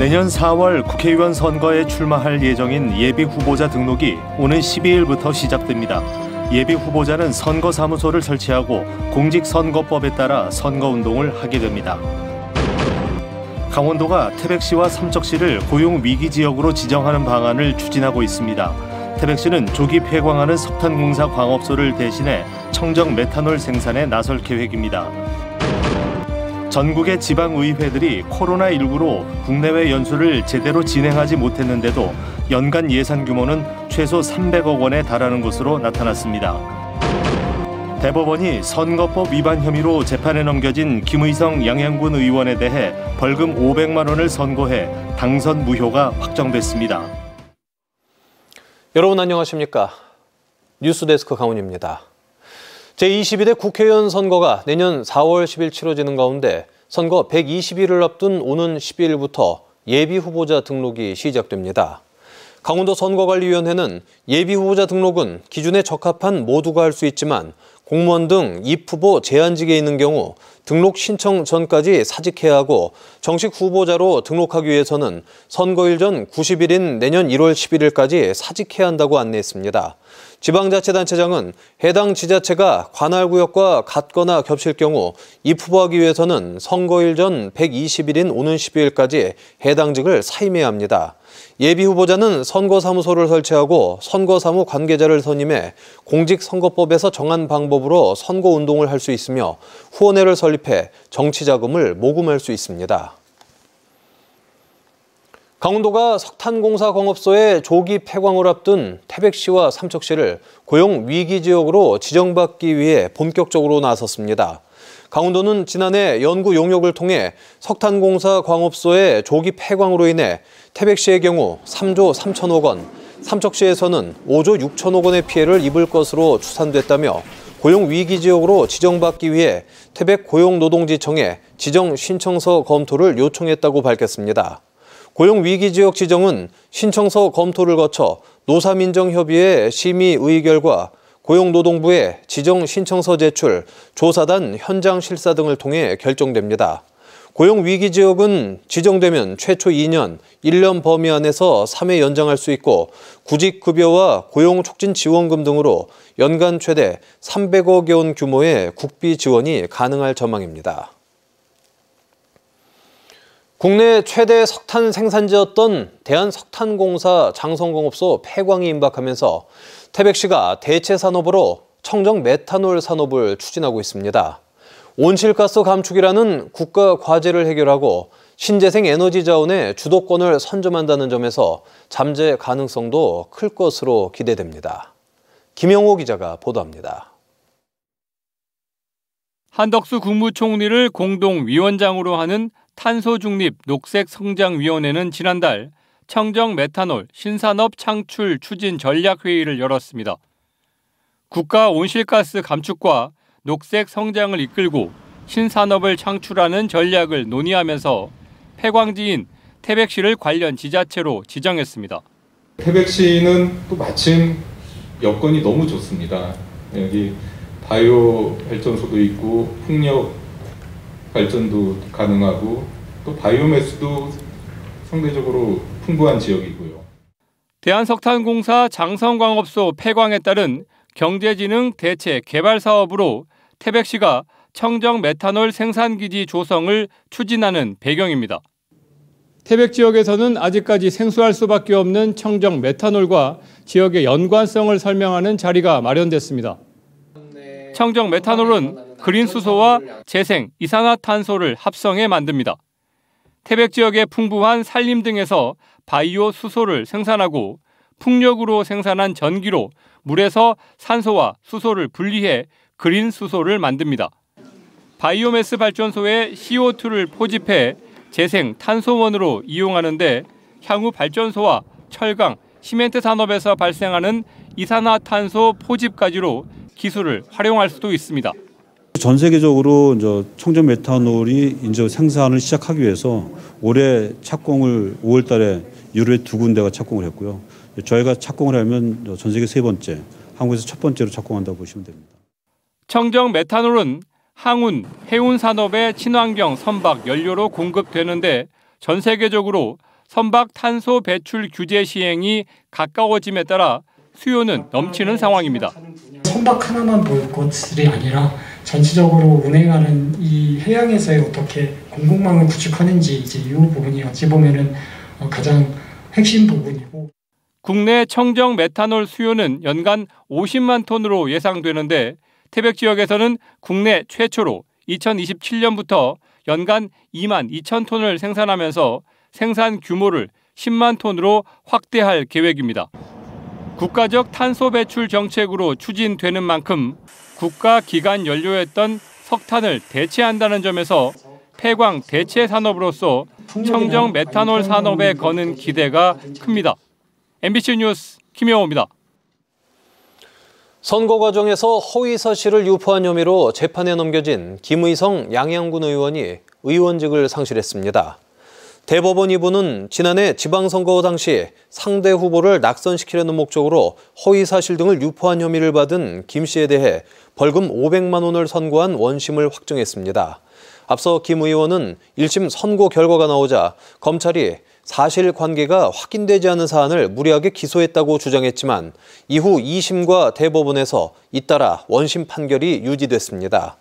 내년 4월 국회의원 선거에 출마할 예정인 예비 후보자 등록이 오는 12일부터 시작됩니다. 예비 후보자는 선거사무소를 설치하고 공직선거법에 따라 선거운동을 하게 됩니다. 강원도가 태백시와 삼척시를 고용위기지역으로 지정하는 방안을 추진하고 있습니다. 태백시는 조기 폐광하는 석탄공사 광업소를 대신해 청정 메탄올 생산에 나설 계획입니다. 전국의 지방의회들이 코로나19로 국내외 연수를 제대로 진행하지 못했는데도 연간 예산 규모는 최소 300억 원에 달하는 것으로 나타났습니다. 대법원이 선거법 위반 혐의로 재판에 넘겨진 김의성 양양군 의원에 대해 벌금 500만 원을 선고해 당선 무효가 확정됐습니다. 여러분 안녕하십니까? 뉴스데스크 강훈입니다. 제22대 국회의원 선거가 내년 4월 10일 치러지는 가운데 선거 120일을 앞둔 오는 12일부터 예비후보자 등록이 시작됩니다. 강원도 선거관리위원회는 예비후보자 등록은 기준에 적합한 모두가 할 수 있지만 공무원 등 입후보 제한직에 있는 경우 등록 신청 전까지 사직해야 하고 정식 후보자로 등록하기 위해서는 선거일 전 90일인 내년 1월 11일까지 사직해야 한다고 안내했습니다. 지방자치단체장은 해당 지자체가 관할구역과 같거나 겹칠 경우 입후보하기 위해서는 선거일 전 120일인 오는 12일까지 해당직을 사임해야 합니다. 예비후보자는 선거사무소를 설치하고 선거사무 관계자를 선임해 공직선거법에서 정한 방법으로 선거운동을 할 수 있으며 후원회를 설립해 정치자금을 모금할 수 있습니다. 강원도가 석탄공사 광업소의 조기 폐광을 앞둔 태백시와 삼척시를 고용위기지역으로 지정받기 위해 본격적으로 나섰습니다. 강원도는 지난해 연구 용역을 통해 석탄공사 광업소의 조기 폐광으로 인해 태백시의 경우 3조 3천억 원, 삼척시에서는 5조 6천억 원의 피해를 입을 것으로 추산됐다며 고용위기지역으로 지정받기 위해 태백고용노동지청에 지정 신청서 검토를 요청했다고 밝혔습니다. 고용위기지역 지정은 신청서 검토를 거쳐 노사민정협의회 심의 의결과 고용노동부의 지정 신청서 제출, 조사단 현장 실사 등을 통해 결정됩니다. 고용위기지역은 지정되면 최초 2년, 1년 범위 안에서 3회 연장할 수 있고 구직급여와 고용촉진지원금 등으로 연간 최대 300억 원 규모의 국비 지원이 가능할 전망입니다. 국내 최대 석탄 생산지였던 대한석탄공사 장성광업소 폐광이 임박하면서 태백시가 대체 산업으로 청정 메탄올 산업을 추진하고 있습니다. 온실가스 감축이라는 국가 과제를 해결하고 신재생 에너지 자원의 주도권을 선점한다는 점에서 잠재 가능성도 클 것으로 기대됩니다. 김영호 기자가 보도합니다. 한덕수 국무총리를 공동위원장으로 하는 탄소중립 녹색성장위원회는 지난달 청정 메탄올 신산업 창출 추진 전략회의를 열었습니다. 국가 온실가스 감축과 녹색 성장을 이끌고 신산업을 창출하는 전략을 논의하면서 폐광지인 태백시를 관련 지자체로 지정했습니다. 태백시는 또 마침 여건이 너무 좋습니다. 여기 바이오 발전소도 있고 풍력 발전도 가능하고 또 바이오매스도 상대적으로 풍부한 지역이고요. 대한석탄공사 장성광업소 폐광에 따른 경제진흥 대체 개발 사업으로 태백시가 청정 메탄올 생산기지 조성을 추진하는 배경입니다. 태백 지역에서는 아직까지 생소할 수밖에 없는 청정 메탄올과 지역의 연관성을 설명하는 자리가 마련됐습니다. 청정 메탄올은 그린 수소와 재생 이산화탄소를 합성해 만듭니다. 태백 지역의 풍부한 산림 등에서 바이오 수소를 생산하고 풍력으로 생산한 전기로 물에서 산소와 수소를 분리해 그린 수소를 만듭니다. 바이오매스 발전소에 CO2를 포집해 재생 탄소원으로 이용하는데 향후 발전소와 철강, 시멘트 산업에서 발생하는 이산화탄소 포집까지로 기술을 활용할 수도 있습니다. 전 세계적으로 청정 메탄올이 이제 생산을 시작하기 위해서 올해 착공을 5월 달에 유럽에 2군데가 착공을 했고요. 저희가 착공을 하면 전 세계 3번째, 한국에서 첫 번째로 착공한다고 보시면 됩니다. 청정 메탄올은 항운, 해운 산업의 친환경 선박 연료로 공급되는데 전 세계적으로 선박 탄소 배출 규제 시행이 가까워짐에 따라 수요는 넘치는 상황입니다. 선박 하나만 볼 것들이 아니라 전체적으로 운행하는 이 해양에서의 어떻게 공급망을 구축하는지 이제 이 부분이 어찌 보면은 가장 핵심 부분이고. 국내 청정 메탄올 수요는 연간 50만 톤으로 예상되는데 태백 지역에서는 국내 최초로 2027년부터 연간 2만 2천 톤을 생산하면서 생산 규모를 10만 톤으로 확대할 계획입니다. 국가적 탄소 배출 정책으로 추진되는 만큼 국가 기관 연료였던 석탄을 대체한다는 점에서 폐광 대체 산업으로서 청정 메탄올 산업에 거는 기대가 큽니다. MBC 뉴스 김영호입니다. 선거 과정에서 허위 사실을 유포한 혐의로 재판에 넘겨진 김의성 양양군 의원이 의원직을 상실했습니다. 대법원 2부는 지난해 지방선거 당시 상대 후보를 낙선시키려는 목적으로 허위 사실 등을 유포한 혐의를 받은 김 씨에 대해 벌금 500만 원을 선고한 원심을 확정했습니다. 앞서 김 의원은 1심 선고 결과가 나오자 검찰이 사실관계가 확인되지 않은 사안을 무리하게 기소했다고 주장했지만 이후 2심과 대법원에서 잇따라 원심 판결이 유지됐습니다.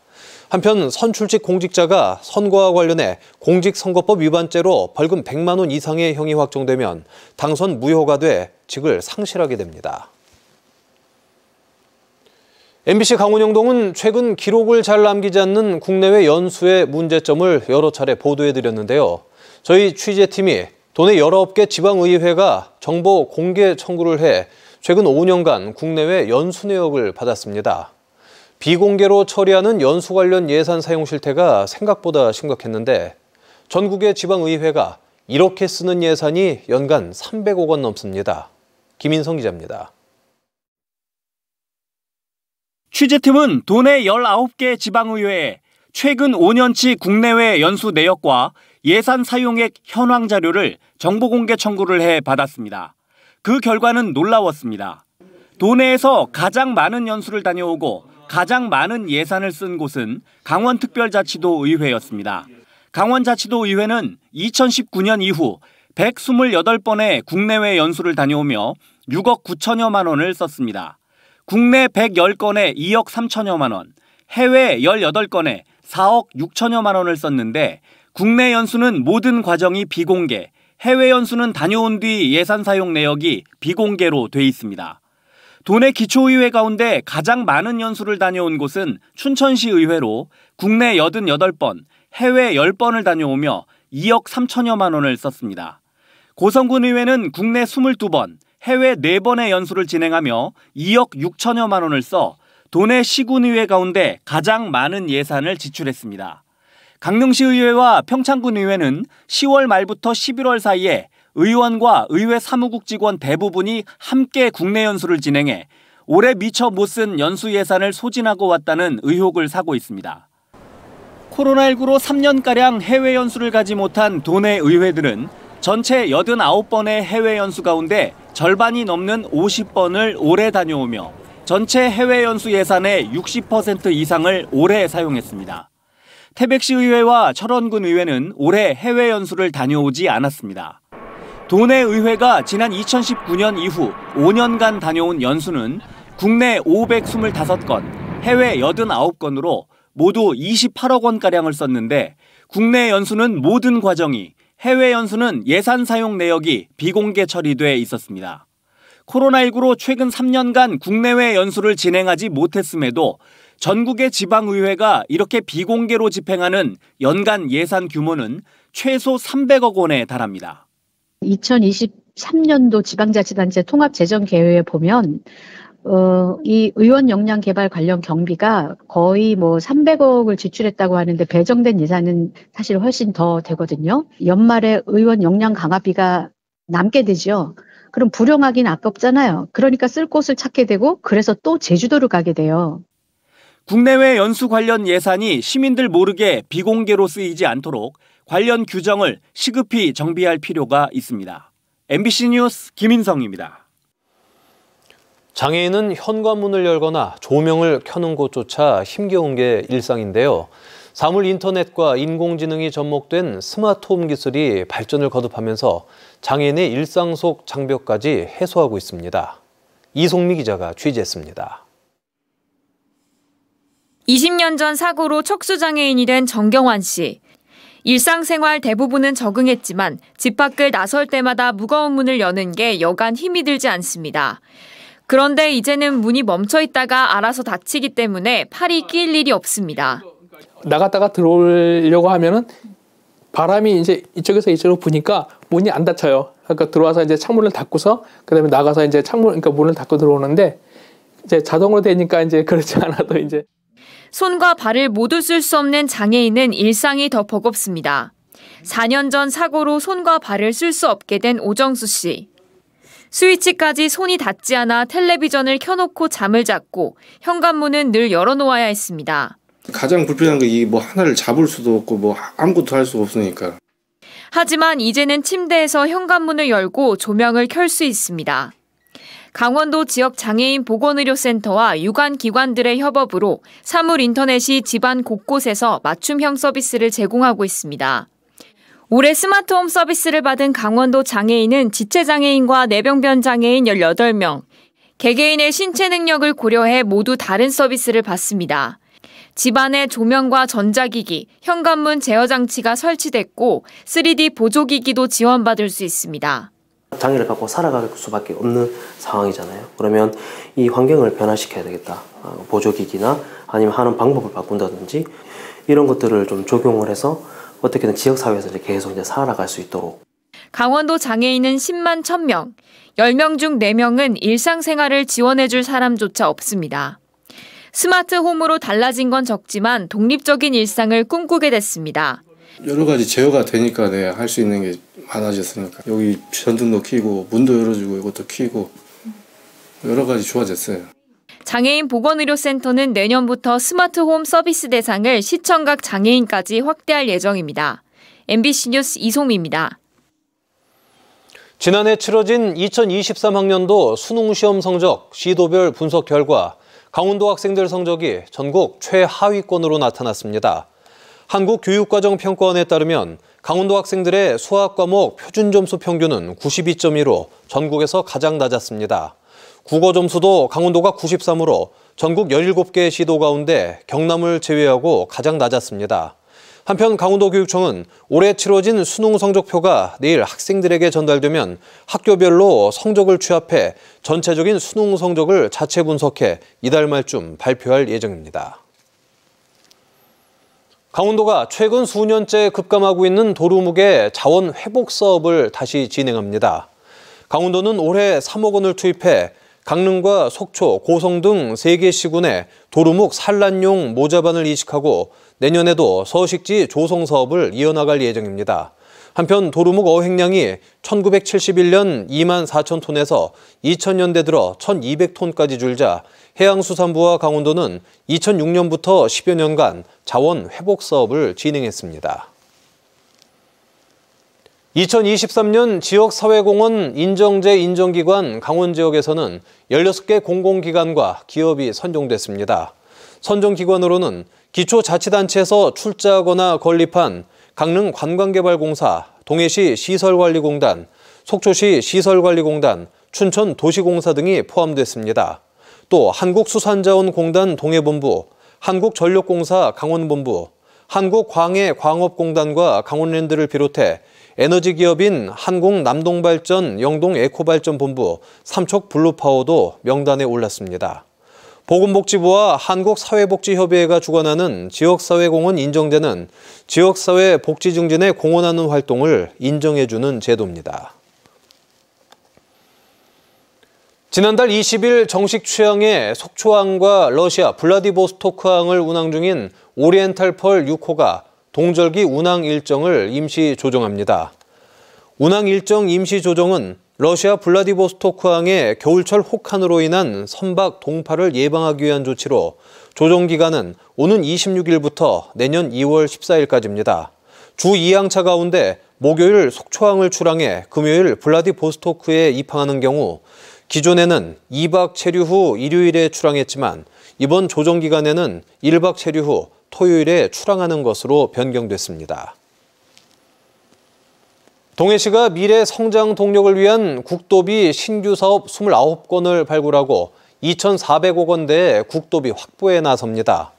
한편 선출직 공직자가 선거와 관련해 공직선거법 위반죄로 벌금 100만 원 이상의 형이 확정되면 당선 무효가 돼 직을 상실하게 됩니다. MBC 강원영동은 최근 기록을 잘 남기지 않는 국내외 연수의 문제점을 여러 차례 보도해드렸는데요. 저희 취재팀이 도내 19개 지방의회가 정보 공개 청구를 해 최근 5년간 국내외 연수 내역을 받았습니다. 비공개로 처리하는 연수 관련 예산 사용 실태가 생각보다 심각했는데 전국의 지방의회가 이렇게 쓰는 예산이 연간 300억 원 넘습니다. 김인성 기자입니다. 취재팀은 도내 19개 지방의회에 최근 5년치 국내외 연수 내역과 예산 사용액 현황 자료를 정보 공개 청구를 해 받았습니다. 그 결과는 놀라웠습니다. 도내에서 가장 많은 연수를 다녀오고 가장 많은 예산을 쓴 곳은 강원특별자치도 의회였습니다. 강원자치도 의회는 2019년 이후 128번의 국내외 연수를 다녀오며 6억 9천여만 원을 썼습니다. 국내 110건에 2억 3천여만 원, 해외 18건에 4억 6천여만 원을 썼는데 국내 연수는 모든 과정이 비공개, 해외 연수는 다녀온 뒤 예산 사용 내역이 비공개로 돼 있습니다. 도내 기초의회 가운데 가장 많은 연수를 다녀온 곳은 춘천시 의회로 국내 88번, 해외 10번을 다녀오며 2억 3천여만 원을 썼습니다. 고성군 의회는 국내 22번, 해외 4번의 연수를 진행하며 2억 6천여만 원을 써 도내 시군의회 가운데 가장 많은 예산을 지출했습니다. 강릉시 의회와 평창군 의회는 10월 말부터 11월 사이에 의원과 의회 사무국 직원 대부분이 함께 국내 연수를 진행해 올해 미처 못 쓴 연수 예산을 소진하고 왔다는 의혹을 사고 있습니다. 코로나19로 3년가량 해외 연수를 가지 못한 도내 의회들은 전체 89번의 해외 연수 가운데 절반이 넘는 50번을 올해 다녀오며 전체 해외 연수 예산의 60% 이상을 올해 사용했습니다. 태백시 의회와 철원군 의회는 올해 해외 연수를 다녀오지 않았습니다. 도내 의회가 지난 2019년 이후 5년간 다녀온 연수는 국내 525건, 해외 89건으로 모두 28억 원가량을 썼는데 국내 연수는 모든 과정이, 해외 연수는 예산 사용 내역이 비공개 처리돼 있었습니다. 코로나19로 최근 3년간 국내외 연수를 진행하지 못했음에도 전국의 지방의회가 이렇게 비공개로 집행하는 연간 예산 규모는 최소 300억 원에 달합니다. 2023년도 지방자치단체 통합재정계획에 보면 이 의원 역량 개발 관련 경비가 거의 300억을 지출했다고 하는데 배정된 예산은 사실 훨씬 더 되거든요. 연말에 의원 역량 강화비가 남게 되죠. 그럼 불용하긴 아깝잖아요. 그러니까 쓸 곳을 찾게 되고 그래서 또 제주도를 가게 돼요. 국내외 연수 관련 예산이 시민들 모르게 비공개로 쓰이지 않도록 관련 규정을 시급히 정비할 필요가 있습니다. MBC 뉴스 김인성입니다. 장애인은 현관문을 열거나 조명을 켜는 것조차 힘겨운 게 일상인데요. 사물 인터넷과 인공지능이 접목된 스마트홈 기술이 발전을 거듭하면서 장애인의 일상 속 장벽까지 해소하고 있습니다. 이송미 기자가 취재했습니다. 20년 전 사고로 척수장애인이 된 정경환 씨. 일상생활 대부분은 적응했지만 집 밖을 나설 때마다 무거운 문을 여는 게 여간 힘이 들지 않습니다. 그런데 이제는 문이 멈춰 있다가 알아서 닫히기 때문에 팔이 끼일 일이 없습니다. 나갔다가 들어오려고 하면은 바람이 이제 이쪽에서 이쪽으로 부니까 문이 안 닫혀요. 그러니까 들어와서 이제 창문을 닫고서 그다음에 나가서 이제 그러니까 문을 닫고 들어오는데 이제 자동으로 되니까 이제 그렇지 않아도 이제. 손과 발을 모두 쓸 수 없는 장애인은 일상이 더 버겁습니다. 4년 전 사고로 손과 발을 쓸 수 없게 된 오정수 씨. 스위치까지 손이 닿지 않아 텔레비전을 켜놓고 잠을 잤고 현관문은 늘 열어놓아야 했습니다. 가장 불편한 게 이 뭐 하나를 잡을 수도 없고 뭐 아무것도 할 수가 없으니까. 하지만 이제는 침대에서 현관문을 열고 조명을 켤 수 있습니다. 강원도 지역 장애인 보건의료센터와 유관기관들의 협업으로 사물 인터넷이 집안 곳곳에서 맞춤형 서비스를 제공하고 있습니다. 올해 스마트홈 서비스를 받은 강원도 장애인은 지체장애인과 뇌병변 장애인 18명, 개개인의 신체 능력을 고려해 모두 다른 서비스를 받습니다. 집안에 조명과 전자기기, 현관문 제어 장치가 설치됐고 3D 보조기기도 지원받을 수 있습니다. 장애를 갖고 살아갈 수밖에 없는 상황이잖아요. 그러면 이 환경을 변화시켜야 되겠다. 보조기기나 아니면 하는 방법을 바꾼다든지 이런 것들을 좀 적용을 해서 어떻게든 지역사회에서 계속 살아갈 수 있도록. 강원도 장애인은 10만 1000명, 10명 중 4명은 일상생활을 지원해줄 사람조차 없습니다. 스마트홈으로 달라진 건 적지만 독립적인 일상을 꿈꾸게 됐습니다. 여러 가지 제어가 되니까 할 수 있는 게 많아졌으니까 여기 전등도 켜고 문도 열어주고 이것도 켜고 여러 가지 좋아졌어요. 장애인 보건의료센터는 내년부터 스마트홈 서비스 대상을 시청각 장애인까지 확대할 예정입니다. MBC 뉴스 이송미입니다. 지난해 치러진 2023학년도 수능시험 성적 시도별 분석 결과 강원도 학생들 성적이 전국 최하위권으로 나타났습니다. 한국교육과정평가원에 따르면 강원도 학생들의 수학 과목 표준 점수 평균은 92.1로 전국에서 가장 낮았습니다. 국어 점수도 강원도가 93으로 전국 17개 시도 가운데 경남을 제외하고 가장 낮았습니다. 한편 강원도교육청은 올해 치러진 수능 성적표가 내일 학생들에게 전달되면 학교별로 성적을 취합해 전체적인 수능 성적을 자체 분석해 이달 말쯤 발표할 예정입니다. 강원도가 최근 수년째 급감하고 있는 도루묵의 자원 회복 사업을 다시 진행합니다. 강원도는 올해 3억 원을 투입해 강릉과 속초, 고성 등 3개 시군에 도루묵 산란용 모자반을 이식하고 내년에도 서식지 조성 사업을 이어나갈 예정입니다. 한편 도루묵 어획량이 1971년 2만 4천 톤에서 2000년대 들어 1200톤까지 줄자 해양수산부와 강원도는 2006년부터 10여 년간 자원 회복 사업을 진행했습니다. 2023년 지역사회공헌 인정제 인정기관 강원 지역에서는 16개 공공기관과 기업이 선정됐습니다. 선정기관으로는 기초자치단체에서 출자하거나 건립한 강릉관광개발공사, 동해시 시설관리공단, 속초시 시설관리공단, 춘천도시공사 등이 포함됐습니다. 또 한국수산자원공단 동해본부, 한국전력공사 강원본부, 한국광해광업공단과 강원랜드를 비롯해 에너지기업인 한국남동발전, 영동에코발전본부, 삼척블루파워도 명단에 올랐습니다. 보건복지부와 한국사회복지협의회가 주관하는 지역사회공헌 인정제는 지역사회 복지 증진에 공헌하는 활동을 인정해주는 제도입니다. 지난달 20일 정식 취항에 속초항과 러시아 블라디보스토크항을 운항 중인 오리엔탈펄 6호가 동절기 운항 일정을 임시 조정합니다. 운항 일정 임시 조정은 러시아 블라디보스토크항의 겨울철 혹한으로 인한 선박 동파를 예방하기 위한 조치로 조정 기간은 오는 26일부터 내년 2월 14일까지입니다. 주 2항차 가운데 목요일 속초항을 출항해 금요일 블라디보스토크에 입항하는 경우 기존에는 2박 체류 후 일요일에 출항했지만 이번 조정 기간에는 1박 체류 후 토요일에 출항하는 것으로 변경됐습니다. 동해시가 미래 성장 동력을 위한 국도비 신규 사업 29건을 발굴하고 2,400억 원대의 국도비 확보에 나섭니다.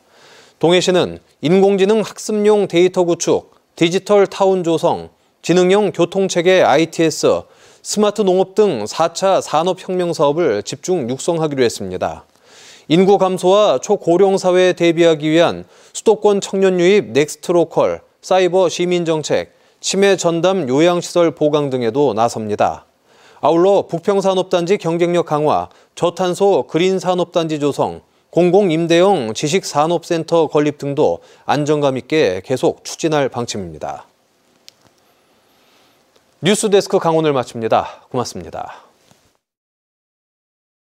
동해시는 인공지능 학습용 데이터 구축, 디지털 타운 조성, 지능형 교통체계 ITS, 스마트 농업 등 4차 산업혁명 사업을 집중 육성하기로 했습니다. 인구 감소와 초고령 사회에 대비하기 위한 수도권 청년 유입 넥스트로컬, 사이버 시민정책, 치매 전담 요양시설 보강 등에도 나섭니다. 아울러 부평산업단지 경쟁력 강화, 저탄소 그린산업단지 조성, 공공임대형 지식산업센터 건립 등도 안정감 있게 계속 추진할 방침입니다. 뉴스데스크 강원을 마칩니다. 고맙습니다.